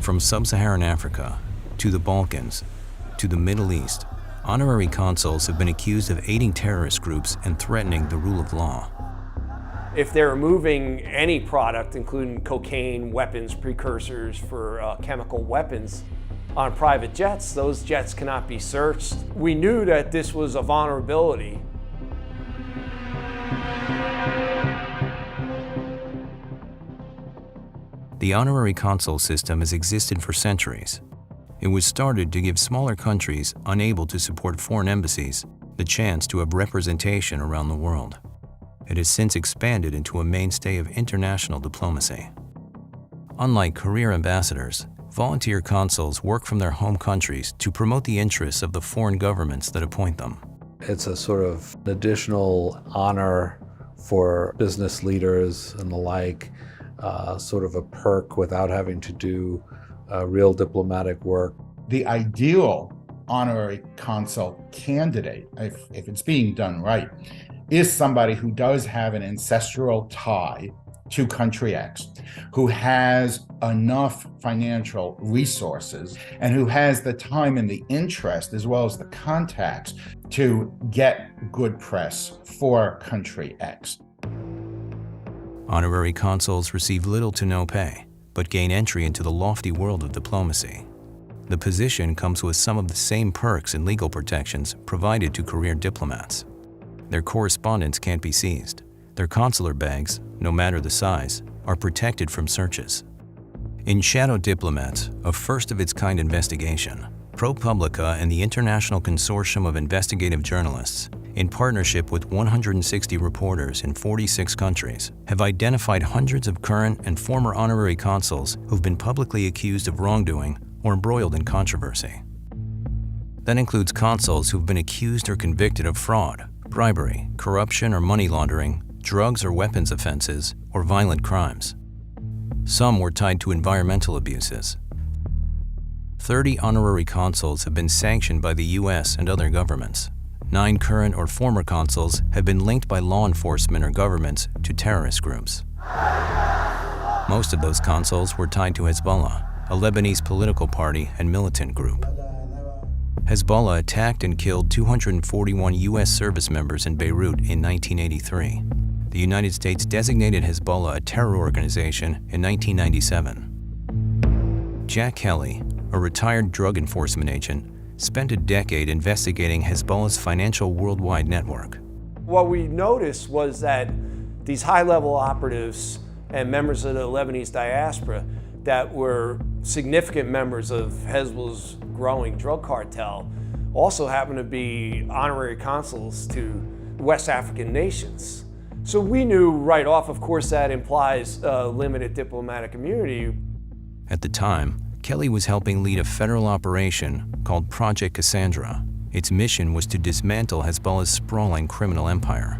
From sub-Saharan Africa, to the Balkans, to the Middle East, honorary consuls have been accused of aiding terrorist groups and threatening the rule of law. If they're moving any product, including cocaine, weapons, precursors for chemical weapons, on private jets, those jets cannot be searched. We knew that this was a vulnerability. The honorary consul system has existed for centuries. It was started to give smaller countries unable to support foreign embassies the chance to have representation around the world. It has since expanded into a mainstay of international diplomacy. Unlike career ambassadors, volunteer consuls work from their home countries to promote the interests of the foreign governments that appoint them. It's a sort of additional honor for business leaders and the like, sort of a perk without having to do real diplomatic work. The ideal honorary consul candidate, if it's being done right, is somebody who does have an ancestral tie to country X, who has enough financial resources, and who has the time and the interest, as well as the contacts, to get good press for country X. Honorary consuls receive little to no pay, but gain entry into the lofty world of diplomacy. The position comes with some of the same perks and legal protections provided to career diplomats. Their correspondence can't be seized. Their consular bags, no matter the size, are protected from searches. In Shadow Diplomats, a first-of-its-kind investigation, ProPublica and the International Consortium of Investigative Journalists, in partnership with 160 reporters in 46 countries, have identified hundreds of current and former honorary consuls who've been publicly accused of wrongdoing or embroiled in controversy. That includes consuls who've been accused or convicted of fraud, bribery, corruption or money laundering, drugs or weapons offenses, or violent crimes. Some were tied to environmental abuses. 30 honorary consuls have been sanctioned by the US and other governments. 9 current or former consuls have been linked by law enforcement or governments to terrorist groups. Most of those consuls were tied to Hezbollah, a Lebanese political party and militant group. Hezbollah attacked and killed 241 US service members in Beirut in 1983. The United States designated Hezbollah a terror organization in 1997. Jack Kelly, a retired drug enforcement agent, spent a decade investigating Hezbollah's financial worldwide network. What we noticed was that these high-level operatives and members of the Lebanese diaspora that were significant members of Hezbollah's growing drug cartel also happened to be honorary consuls to West African nations. So we knew right off, of course, that implies limited diplomatic immunity. At the time, Kelly was helping lead a federal operation called Project Cassandra. Its mission was to dismantle Hezbollah's sprawling criminal empire.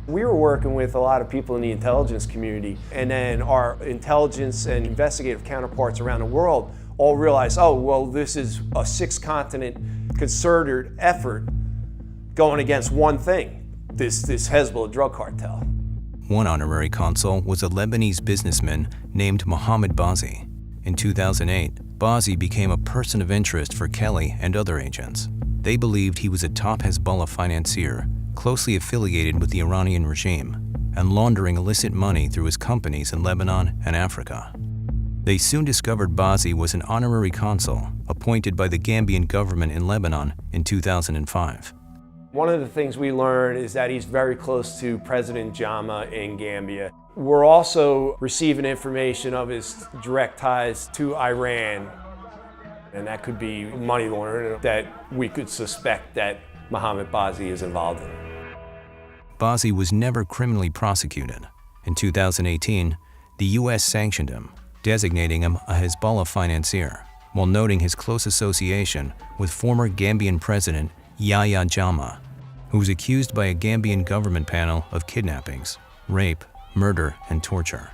We were working with a lot of people in the intelligence community, and then our intelligence and investigative counterparts around the world all realized, oh, well, this is a 6-continent concerted effort going against one thing, this Hezbollah drug cartel. One honorary consul was a Lebanese businessman named Mohammed Bazi. In 2008, Bazi became a person of interest for Kelly and other agents. They believed he was a top Hezbollah financier, closely affiliated with the Iranian regime, and laundering illicit money through his companies in Lebanon and Africa. They soon discovered Bazi was an honorary consul appointed by the Gambian government in Lebanon in 2005. One of the things we learned is that he's very close to President Jama in Gambia. We're also receiving information of his direct ties to Iran, and that could be money laundering that we could suspect that Mohammed Bazi is involved in. Bazi was never criminally prosecuted. In 2018, the US sanctioned him, designating him a Hezbollah financier, while noting his close association with former Gambian President Yahya Jammeh, who was accused by a Gambian government panel of kidnappings, rape, murder, and torture.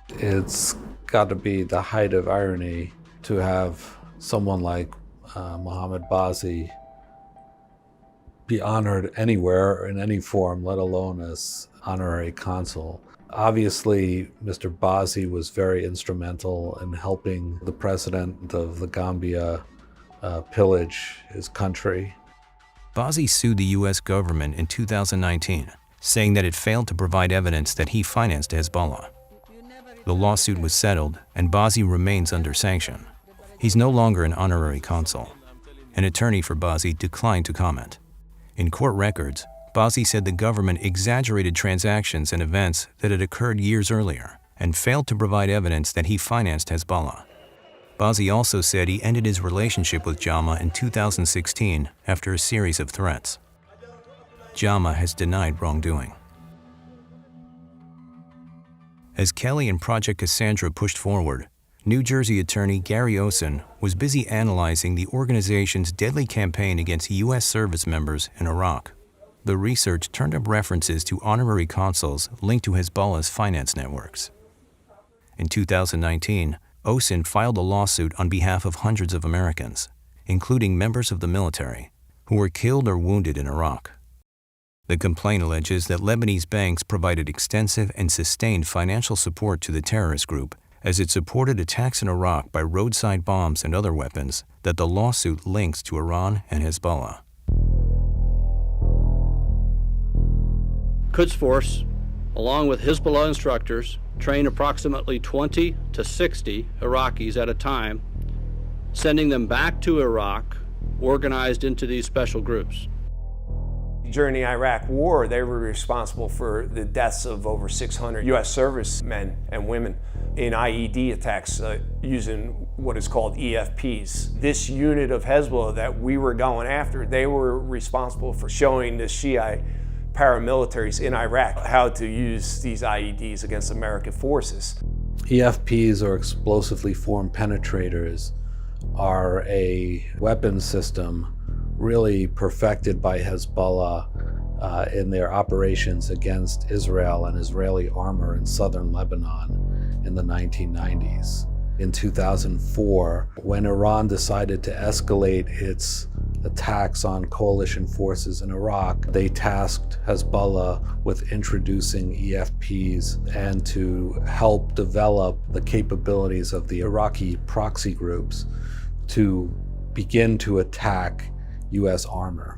It's got to be the height of irony to have someone like Mohammed Bazi be honored anywhere in any form, let alone as honorary consul. Obviously, Mr. Bazi was very instrumental in helping the president of the Gambia pillage his country. Bazi sued the U.S. government in 2019, saying that it failed to provide evidence that he financed Hezbollah. The lawsuit was settled, and Bazi remains under sanction. He's no longer an honorary consul. An attorney for Bazi declined to comment. In court records, Bazi said the government exaggerated transactions and events that had occurred years earlier and failed to provide evidence that he financed Hezbollah. Bazi also said he ended his relationship with Jama in 2016 after a series of threats. Jama has denied wrongdoing. As Kelly and Project Cassandra pushed forward, New Jersey attorney Gary Osen was busy analyzing the organization's deadly campaign against U.S. service members in Iraq. The research turned up references to honorary consuls linked to Hezbollah's finance networks. In 2019, Osen filed a lawsuit on behalf of hundreds of Americans, including members of the military, who were killed or wounded in Iraq. The complaint alleges that Lebanese banks provided extensive and sustained financial support to the terrorist group as it supported attacks in Iraq by roadside bombs and other weapons that the lawsuit links to Iran and Hezbollah. Quds Force, along with Hezbollah instructors, train approximately 20 to 60 Iraqis at a time, sending them back to Iraq, organized into these special groups. During the Iraq War, they were responsible for the deaths of over 600 U.S. servicemen and women in IED attacks using what is called EFPs. This unit of Hezbollah that we were going after, they were responsible for showing the Shiite paramilitaries in Iraq how to use these IEDs against American forces. EFPs, or explosively formed penetrators, are a weapon system really perfected by Hezbollah in their operations against Israel and Israeli armor in southern Lebanon in the 1990s. In 2004, when Iran decided to escalate its attacks on coalition forces in Iraq, they tasked Hezbollah with introducing EFPs and to help develop the capabilities of the Iraqi proxy groups to begin to attack U.S. armor.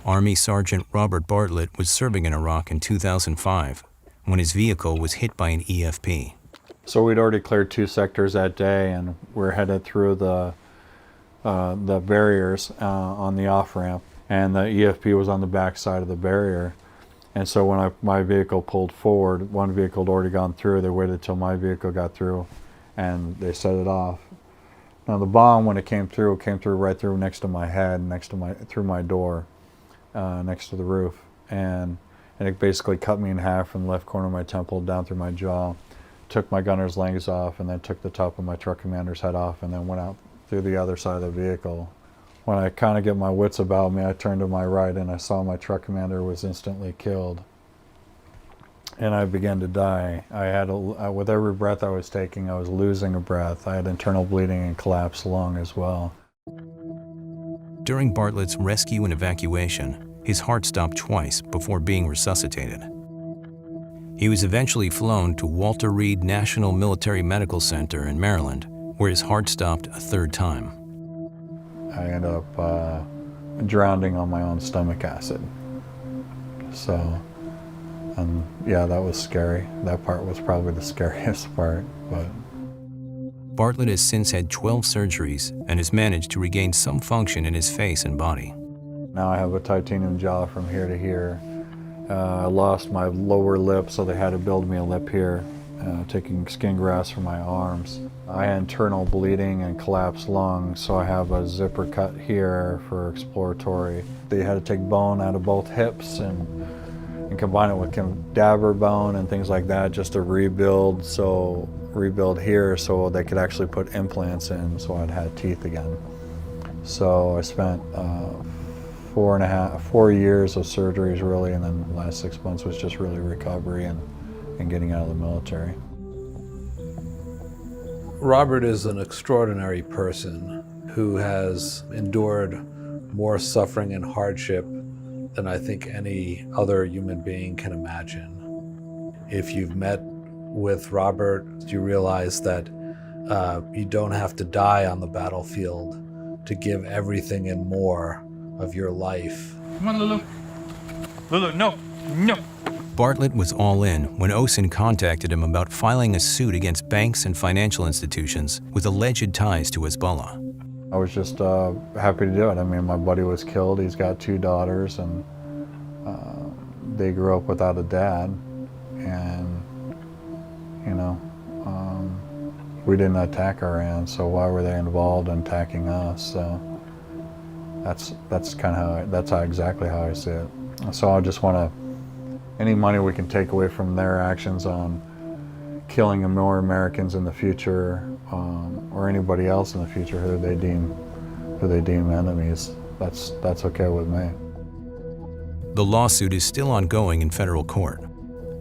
Army Sergeant Robert Bartlett was serving in Iraq in 2005 when his vehicle was hit by an EFP. So we'd already cleared 2 sectors that day, and we're headed through the barriers on the off-ramp, and the EFP was on the back side of the barrier. And so when my vehicle pulled forward, one vehicle had already gone through. They waited till my vehicle got through, and they set it off. Now the bomb, when it came through right through next to my head, through my door, next to the roof, and it basically cut me in half from the left corner of my temple down through my jaw. Took my gunner's legs off, and then took the top of my truck commander's head off, and then went out through the other side of the vehicle. When I kind of get my wits about me, I turned to my right and I saw my truck commander was instantly killed. And I began to die. With every breath I was taking, I was losing a breath. I had internal bleeding and collapsed lung as well. During Bartlett's rescue and evacuation, his heart stopped twice before being resuscitated. He was eventually flown to Walter Reed National Military Medical Center in Maryland, where his heart stopped a 3rd time. I ended up drowning on my own stomach acid. So, yeah, that was scary. That part was probably the scariest part. But Bartlett has since had 12 surgeries and has managed to regain some function in his face and body. now I have a titanium jaw from here to here. I lost my lower lip, so they had to build me a lip here, taking skin grafts from my arms. I had internal bleeding and collapsed lungs, so I have a zipper cut here for exploratory. They had to take bone out of both hips and combine it with cadaver bone and things like that just to rebuild here so they could actually put implants in, so I'd had teeth again. So I spent 4 years of surgeries really, and then the last 6 months was just really recovery and getting out of the military. Robert is an extraordinary person who has endured more suffering and hardship than I think any other human being can imagine. If you've met with Robert, you realize that you don't have to die on the battlefield to give everything and more of your life. Come on, Lulu. Lulu, no, no. Bartlett was all in when Osin contacted him about filing a suit against banks and financial institutions with alleged ties to Hezbollah. I was just happy to do it. I mean, my buddy was killed. He's got 2 daughters, and they grew up without a dad. And, you know, we didn't attack Iran, so why were they involved in attacking us? So that's kind of that's exactly how I see it. So I just want to, any money we can take away from their actions on killing more Americans in the future, or anybody else in the future who they deem enemies, that's okay with me. The lawsuit is still ongoing in federal court.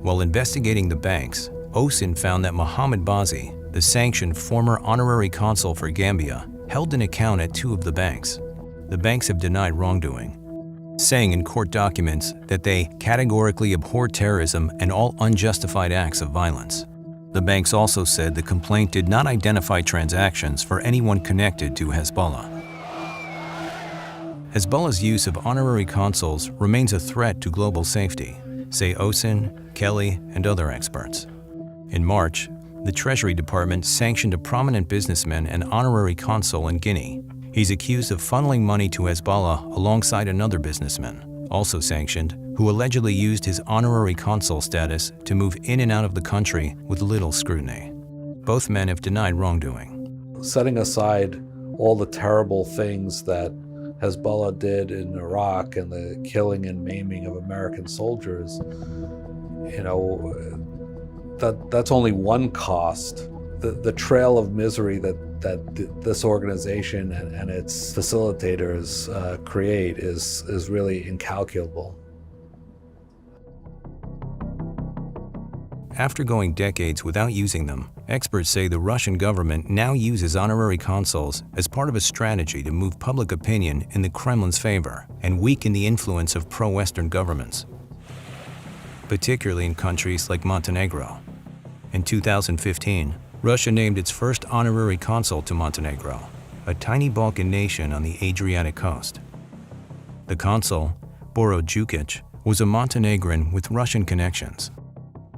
While investigating the banks, Osin found that Mohammed Bazi, the sanctioned former honorary consul for Gambia, held an account at 2 of the banks. The banks have denied wrongdoing, saying in court documents that they categorically abhor terrorism and all unjustified acts of violence. The banks also said the complaint did not identify transactions for anyone connected to Hezbollah. Hezbollah's use of honorary consuls remains a threat to global safety, say Osin, Kelly, and other experts. In March, the Treasury Department sanctioned a prominent businessman and honorary consul in Guinea. He's accused of funneling money to Hezbollah alongside another businessman, also sanctioned, who allegedly used his honorary consul status to move in and out of the country with little scrutiny. Both men have denied wrongdoing. Setting aside all the terrible things that Hezbollah did in Iraq and the killing and maiming of American soldiers, you know, that's only one cost. The trail of misery that this organization and its facilitators create is really incalculable. After going decades without using them, experts say the Russian government now uses honorary consuls as part of a strategy to move public opinion in the Kremlin's favor and weaken the influence of pro-Western governments, particularly in countries like Montenegro. In 2015, Russia named its first honorary consul to Montenegro, a tiny Balkan nation on the Adriatic coast. The consul, Boro Jukic, was a Montenegrin with Russian connections.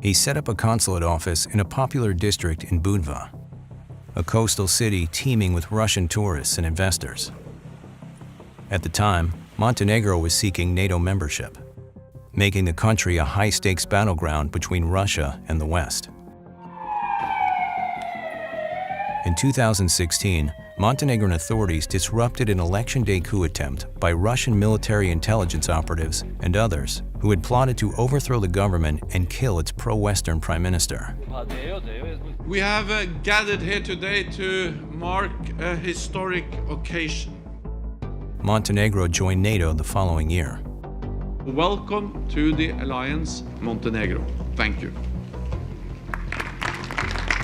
He set up a consulate office in a popular district in Budva, a coastal city teeming with Russian tourists and investors. At the time, Montenegro was seeking NATO membership, making the country a high-stakes battleground between Russia and the West. In 2016, Montenegrin authorities disrupted an election-day coup attempt by Russian military intelligence operatives and others who had plotted to overthrow the government and kill its pro-Western prime minister. We have gathered here today to mark a historic occasion. Montenegro joined NATO the following year. Welcome to the alliance, Montenegro. Thank you.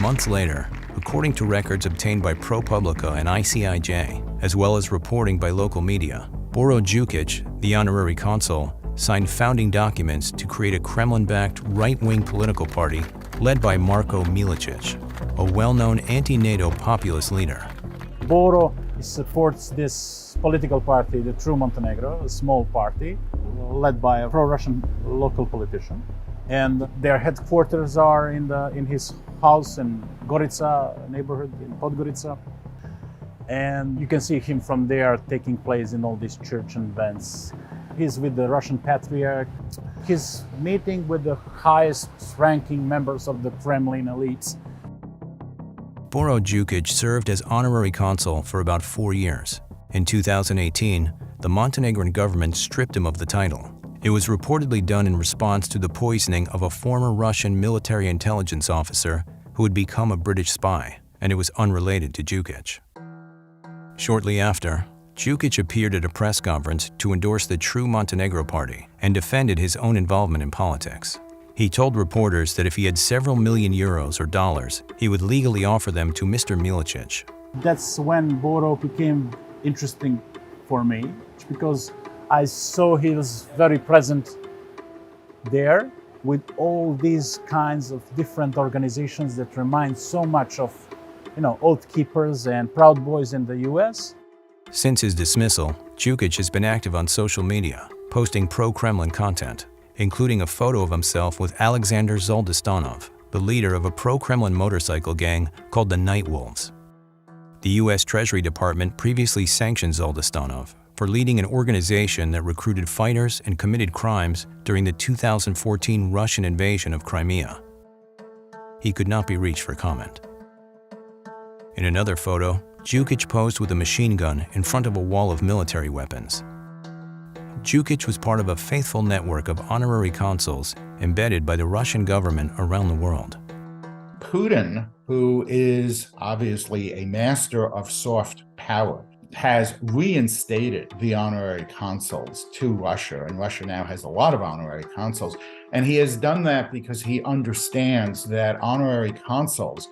Months later, according to records obtained by ProPublica and ICIJ, as well as reporting by local media, Boro Jukic, the honorary consul, signed founding documents to create a Kremlin-backed right-wing political party led by Marko Milicic, a well-known anti-NATO populist leader. Boro supports this political party, the True Montenegro, a small party led by a pro-Russian local politician. And their headquarters are in his house in Gorica neighborhood, in Podgorica. And you can see him from there taking place in all these church events. He's with the Russian Patriarch. He's meeting with the highest ranking members of the Kremlin elites. Boro Jukic served as honorary consul for about 4 years. In 2018, the Montenegrin government stripped him of the title. It was reportedly done in response to the poisoning of a former Russian military intelligence officer who had become a British spy, and it was unrelated to Jukic. Shortly after, Jukic appeared at a press conference to endorse the True Montenegro Party and defended his own involvement in politics. He told reporters that if he had several million euros or dollars, he would legally offer them to Mr. Milicic. That's when Boro became interesting for me. because I saw he was very present there with all these kinds of different organizations that remind so much of, Oath Keepers and Proud Boys in the US. Since his dismissal, Jukic has been active on social media, posting pro-Kremlin content, including a photo of himself with Alexander Zoldystanov, the leader of a pro-Kremlin motorcycle gang called the Night Wolves. The U.S. Treasury Department previously sanctioned Zoldystanov for leading an organization that recruited fighters and committed crimes during the 2014 Russian invasion of Crimea. He could not be reached for comment. In another photo, Jukic posed with a machine gun in front of a wall of military weapons. Jukic was part of a faithful network of honorary consuls embedded by the Russian government around the world. Putin, who is obviously a master of soft power, has reinstated the honorary consuls to Russia, and Russia now has a lot of honorary consuls. And he has done that because he understands that honorary consuls,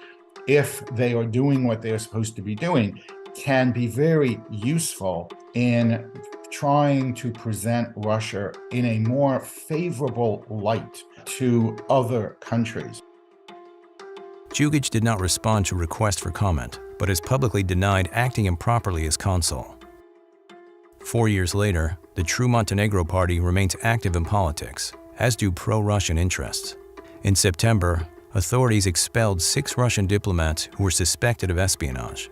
if they are doing what they're supposed to be doing, can be very useful in trying to present Russia in a more favorable light to other countries. Jukic did not respond to requests for comment, but has publicly denied acting improperly as consul. 4 years later, the True Montenegro Party remains active in politics, as do pro-Russian interests. In September, authorities expelled 6 Russian diplomats who were suspected of espionage.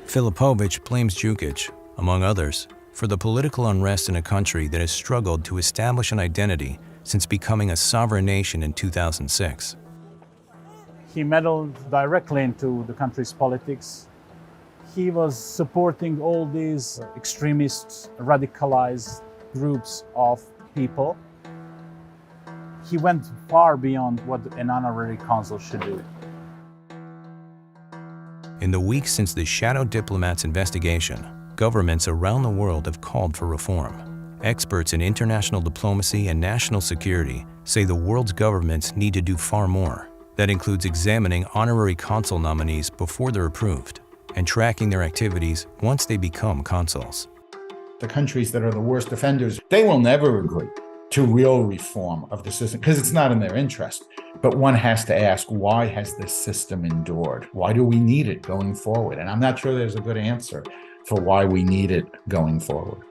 Filipovich blames Jukic, among others, for the political unrest in a country that has struggled to establish an identity since becoming a sovereign nation in 2006. He meddled directly into the country's politics. He was supporting all these extremist, radicalized groups of people. He went far beyond what an honorary consul should do. In the weeks since the Shadow Diplomats investigation, governments around the world have called for reform. Experts in international diplomacy and national security say the world's governments need to do far more. That includes examining honorary consul nominees before they're approved and tracking their activities once they become consuls. The countries that are the worst offenders, they will never agree to real reform of the system because it's not in their interest. But one has to ask, why has this system endured? Why do we need it going forward? And I'm not sure there's a good answer for why we need it going forward.